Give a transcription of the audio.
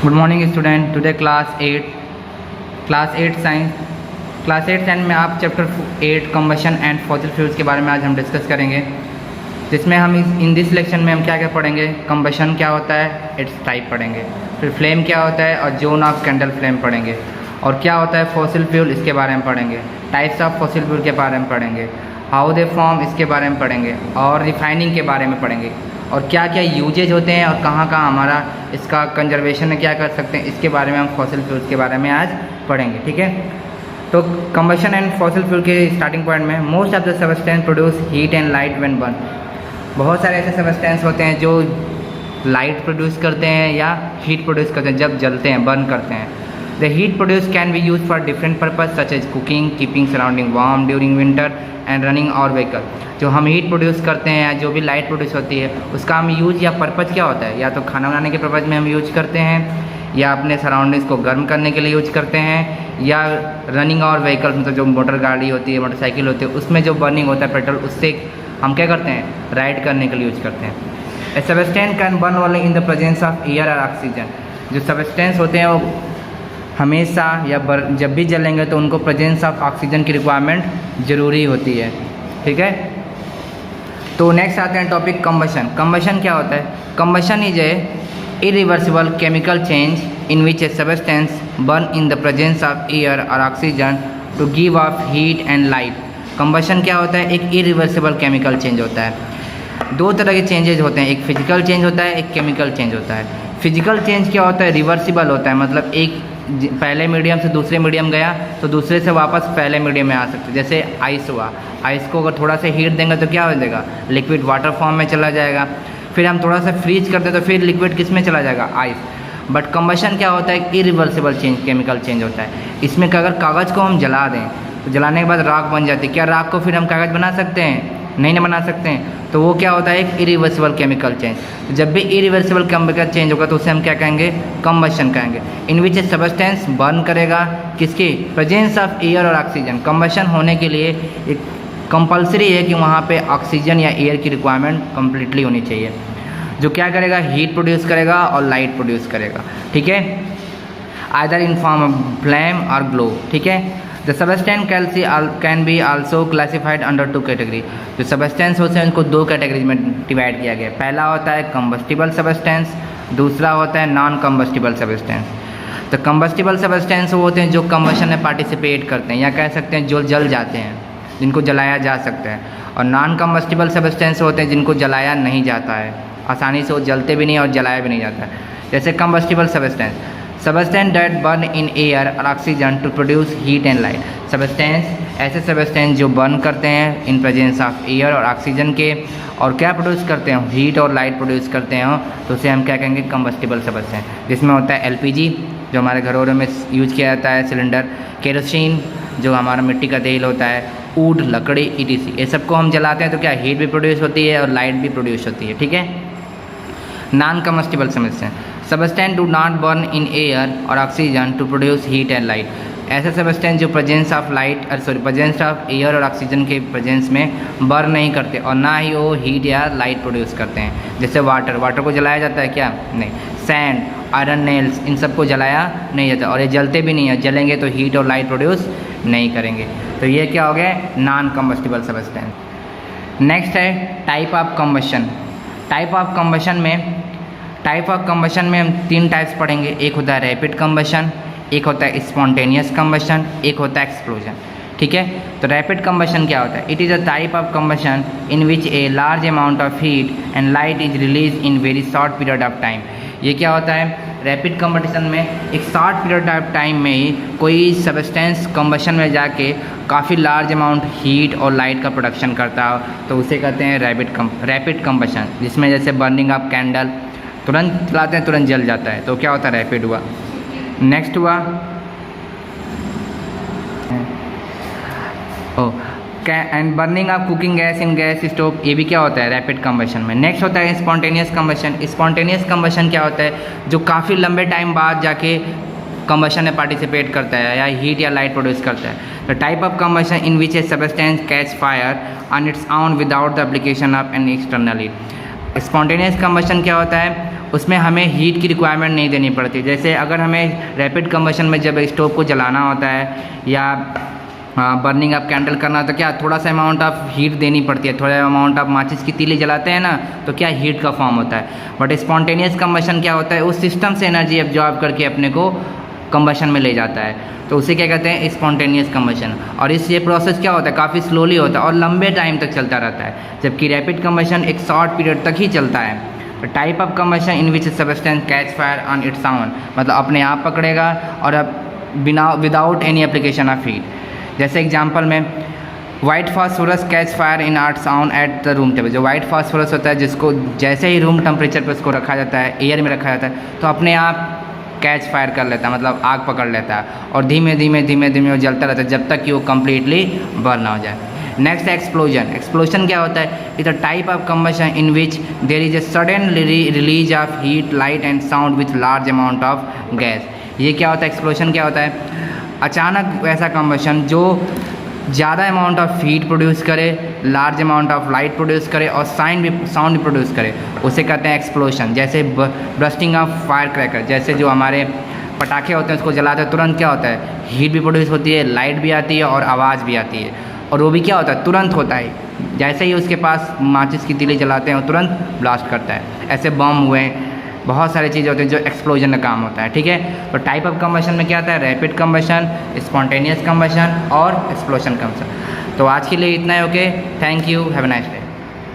Good morning student. Today class 8 science में आप chapter 8 combustion and fossil fuels के बारे में आज हम डिस्कस करेंगे, जिसमें हम इन दिस लेक्चर में हम क्या क्या पढ़ेंगे। कंबशन क्या होता है, इट्स टाइप पढ़ेंगे, फिर फ्लेम क्या होता है और जोन ऑफ कैंडल फ्लेम पढ़ेंगे, और क्या होता है फॉसिल फ्यूल इसके बारे में पढ़ेंगे, टाइप्स ऑफ फॉसिल फ्यूल के बारे में पढ़ेंगे, हाउ दे फॉर्म इसके बारे में पढ़ेंगे, और रिफाइनिंग के बारे में पढ़ेंगे, और क्या क्या यूजेज होते हैं और कहाँ कहाँ हमारा इसका कंजर्वेशन में क्या कर सकते हैं, इसके बारे में हम फॉसिल फ्यूल्स के बारे में आज पढ़ेंगे। ठीक है, तो कंबशन एंड फॉसिल फ्यूल के स्टार्टिंग पॉइंट में most of the substance produce heat and light when burn. बहुत सारे ऐसे सबस्टेंस होते हैं जो लाइट प्रोड्यूस करते हैं या हीट प्रोड्यूस करते हैं जब जलते हैं, बर्न करते हैं। The heat produce can be use for different purpose such as cooking, keeping surrounding warm during winter and running और व्हीकल। जो हम हीट प्रोड्यूस करते हैं या जो भी लाइट प्रोड्यूस होती है उसका हम यूज या पर्पज़ क्या होता है, या तो खाना बनाने के पर्पज़ में हम यूज करते हैं, या अपने सराउंडिंग्स को गर्म करने के लिए यूज करते हैं, या रनिंग और व्हीकल मतलब जो मोटर गाड़ी होती है, मोटरसाइकिल होती है, उसमें जो बर्निंग होता है पेट्रोल, उससे हम क्या करते हैं, राइड करने के लिए यूज करते हैं। ए substance can burn only in the presence of air और ऑक्सीजन। जो सबस्टेंस होते हैं वो हमेशा या जब भी जलेंगे तो उनको प्रेजेंस ऑफ ऑक्सीजन की रिक्वायरमेंट ज़रूरी होती है। ठीक है, तो नेक्स्ट आते हैं टॉपिक कंबशन। कंबशन क्या होता है? Combustion is a irreversible chemical change in which a substance burn in the presence of air और oxygen to give off heat and light. Combustion क्या होता है? एक इरिवर्सिबल केमिकल चेंज होता है। दो तरह के चेंजेज होते हैं, एक फिजिकल चेंज होता है, एक केमिकल चेंज होता है। फिजिकल चेंज क्या होता है? रिवर्सिबल होता है, मतलब एक पहले मीडियम से दूसरे मीडियम गया तो दूसरे से वापस पहले मीडियम में आ सकते हैं। जैसे आइस हुआ, आइस को अगर थोड़ा सा हीट देंगे तो क्या हो जाएगा, लिक्विड वाटर फॉर्म में चला जाएगा। फिर हम थोड़ा सा फ्रीज कर दें तो फिर लिक्विड किस में चला जाएगा, आइस। बट कंबशन क्या होता है? इरिवर्सिबल चेंज, केमिकल चेंज होता है। इसमें अगर कागज़ को हम जला दें तो जलाने के बाद राख बन जाती है, क्या राख को फिर हम कागज़ बना सकते हैं? नहीं ना बना सकते हैं। तो वो क्या होता है? एक इरिवर्सिबल केमिकल चेंज। जब भी इरिवर्सिबल केमिकल चेंज होगा तो उसे हम क्या कहेंगे, कंबशन कहेंगे। इन विच ए सबस्टेंस बर्न करेगा किसकी, प्रेजेंस ऑफ एयर और ऑक्सीजन। कंबशन होने के लिए एक कंपलसरी है कि वहाँ पे ऑक्सीजन या एयर की रिक्वायरमेंट कम्प्लीटली होनी चाहिए, जो क्या करेगा, हीट प्रोड्यूस करेगा और लाइट प्रोड्यूस करेगा। ठीक है, either in form of flame और ग्लो। ठीक है, the substance can be also classified under two category. जो सबस्टेंस होते हैं उनको दो कैटेगरीज में डिवाइड किया गया है। पहला होता है कंबस्टिबल सबस्टेंस, दूसरा होता है नॉन कंबस्टिबल सबस्टेंस। तो कंबस्टिबल सबस्टेंस वो होते हैं जो कंबशन में पार्टिसिपेट करते हैं, या कह सकते हैं जो जल जाते हैं, जिनको जलाया जा सकता है। और नॉन कंबस्टिबल सबस्टेंस होते हैं जिनको जलाया नहीं जाता है, आसानी से वो जलते भी नहीं और जलाया भी नहीं जाता है। जैसे combustible substance that burn in air और oxygen to produce heat and light. Substance ऐसे सबस्टेंस जो बर्न करते हैं इन प्रेजेंस ऑफ एयर और ऑक्सीजन के, और क्या प्रोड्यूस करते हैं, हीट और लाइट प्रोड्यूस करते हैं, तो उसे हम क्या कहेंगे, कंबस्टिबल सबस्टेंस। जिसमें होता है एलपीजी जो हमारे घरों में यूज किया जाता है, सिलेंडर, केरोसिन जो हमारा मिट्टी का तेल होता है, ऊड, लकड़ी, ईटीसी, ये सबको हम जलाते हैं तो क्या हीट भी प्रोड्यूस होती है और लाइट भी प्रोड्यूस होती है। ठीक है, non combustible substance do not burn in air और oxygen to produce heat and light. ऐसे सबस्टेंस जो presence of presence of air और ऑक्सीजन के प्रेजेंस में बर्न नहीं करते और ना ही वो हीट या लाइट प्रोड्यूस करते हैं। जैसे वाटर को जलाया जाता है क्या, नहीं। सैंड, आयरन नेल्स, इन सबको जलाया नहीं जाता और ये जलते भी नहीं है, जलेंगे तो हीट और लाइट प्रोड्यूस नहीं करेंगे। तो ये क्या हो गया, नॉन कंबस्टिबल सबस्टेंस। नेक्स्ट है type of combustion. Type of combustion में हम तीन टाइप्स पढ़ेंगे। एक होता है रैपिड कंबशन, एक होता है स्पॉन्टेनियस कंबशन, एक होता है एक्सप्लोजन। ठीक है, तो रैपिड कंबशन क्या होता है? It is a type of combustion in which a large amount of heat and light is release in very short period of time. ये क्या होता है, रैपिड कंबशन में एक शॉर्ट पीरियड ऑफ टाइम में ही कोई सबस्टेंस कंबशन में जाके काफ़ी लार्ज अमाउंट हीट और लाइट का प्रोडक्शन करता हो, तो उसे कहते हैं रैपिड कंबशन। जिसमें जैसे बर्निंग ऑफ कैंडल, तुरंत चलाते हैं तुरंत जल जाता है, तो क्या होता है, रैपिड हुआ। नेक्स्ट हुआ and burning of cooking gas in gas stove, ये भी क्या होता है, रैपिड कंबशन में। नेक्स्ट होता है स्पॉन्टेनियस कंबशन। स्पॉन्टेनियस कंबशन क्या होता है, जो काफ़ी लंबे टाइम बाद जाके कंबशन में पार्टिसिपेट करता है या हीट या लाइट प्रोड्यूस करता है। The type of combustion in which a substance catch fire on its own without the application of an external heat. Spontaneous combustion क्या होता है, उसमें हमें हीट की रिक्वायरमेंट नहीं देनी पड़ती। जैसे अगर हमें रैपिड कंबशन में जब स्टोव को जलाना होता है या बर्निंग अप कैंडल करना तो क्या थोड़ा सा अमाउंट ऑफ हीट देनी पड़ती है, थोड़ा अमाउंट ऑफ माचिस की तीली जलाते हैं ना तो क्या हीट का फॉर्म होता है। बट स्पॉन्टेनियस कंबशन क्या होता है, उस सिस्टम से एनर्जी एब्जॉर्ब करके अपने को कंबशन में ले जाता है, तो उसे क्या कहते हैं स्पॉन्टेनियस कंबशन। और इस ये प्रोसेस क्या होता है, काफ़ी स्लोली होता है और लंबे टाइम तक चलता रहता है, जबकि रैपिड कंबशन एक शॉर्ट पीरियड तक ही चलता है। Type of combustion in which substance catch fire on its own, मतलब अपने आप पकड़ेगा और बिना without any application of heat. जैसे एग्जांपल में white phosphorus catch fire in arts on at the room temperature. जो वाइट फास्फोरस होता है जिसको जैसे ही रूम टेम्परेचर पर उसको रखा जाता है, एयर में रखा जाता है, तो अपने आप कैच फायर कर लेता है, मतलब आग पकड़ लेता है और धीमे धीमे धीमे धीमे वो जलता रहता है जब तक कि वो कम्प्लीटली बर्न हो जाए। Next explosion. एक्सप्लोजन क्या होता है, it's a type of combustion in which there is a sudden release of heat light and sound with large amount of gas. ये क्या होता है, एक्सप्लोजन क्या होता है, अचानक ऐसा कंबशन जो ज़्यादा अमाउंट ऑफ हीट प्रोड्यूस करे, large amount of light produce करे और साउंड भी प्रोड्यूस करे, उसे कहते हैं एक्सप्लोजन। जैसे बर्स्टिंग ऑफ फायर क्रैकर, जैसे जो हमारे पटाखे होते हैं उसको जलाते हैं तुरंत क्या होता है, हीट भी प्रोड्यूस होती है, लाइट भी आती है और आवाज़ भी आती है, और वो भी क्या होता है तुरंत होता है। जैसे ही उसके पास माचिस की तीली जलाते हैं वो तुरंत ब्लास्ट करता है। ऐसे बम हुए, बहुत सारी चीज़ें होती हैं जो एक्सप्लोजन का काम होता है, ठीक है। तो टाइप ऑफ कंबशन में क्या आता है, रैपिड कंबशन, स्पॉन्टेनियस कंबशन और एक्सप्लोजन कंबशन। तो आज के लिए इतना ही, okay, thank you, have a nice day.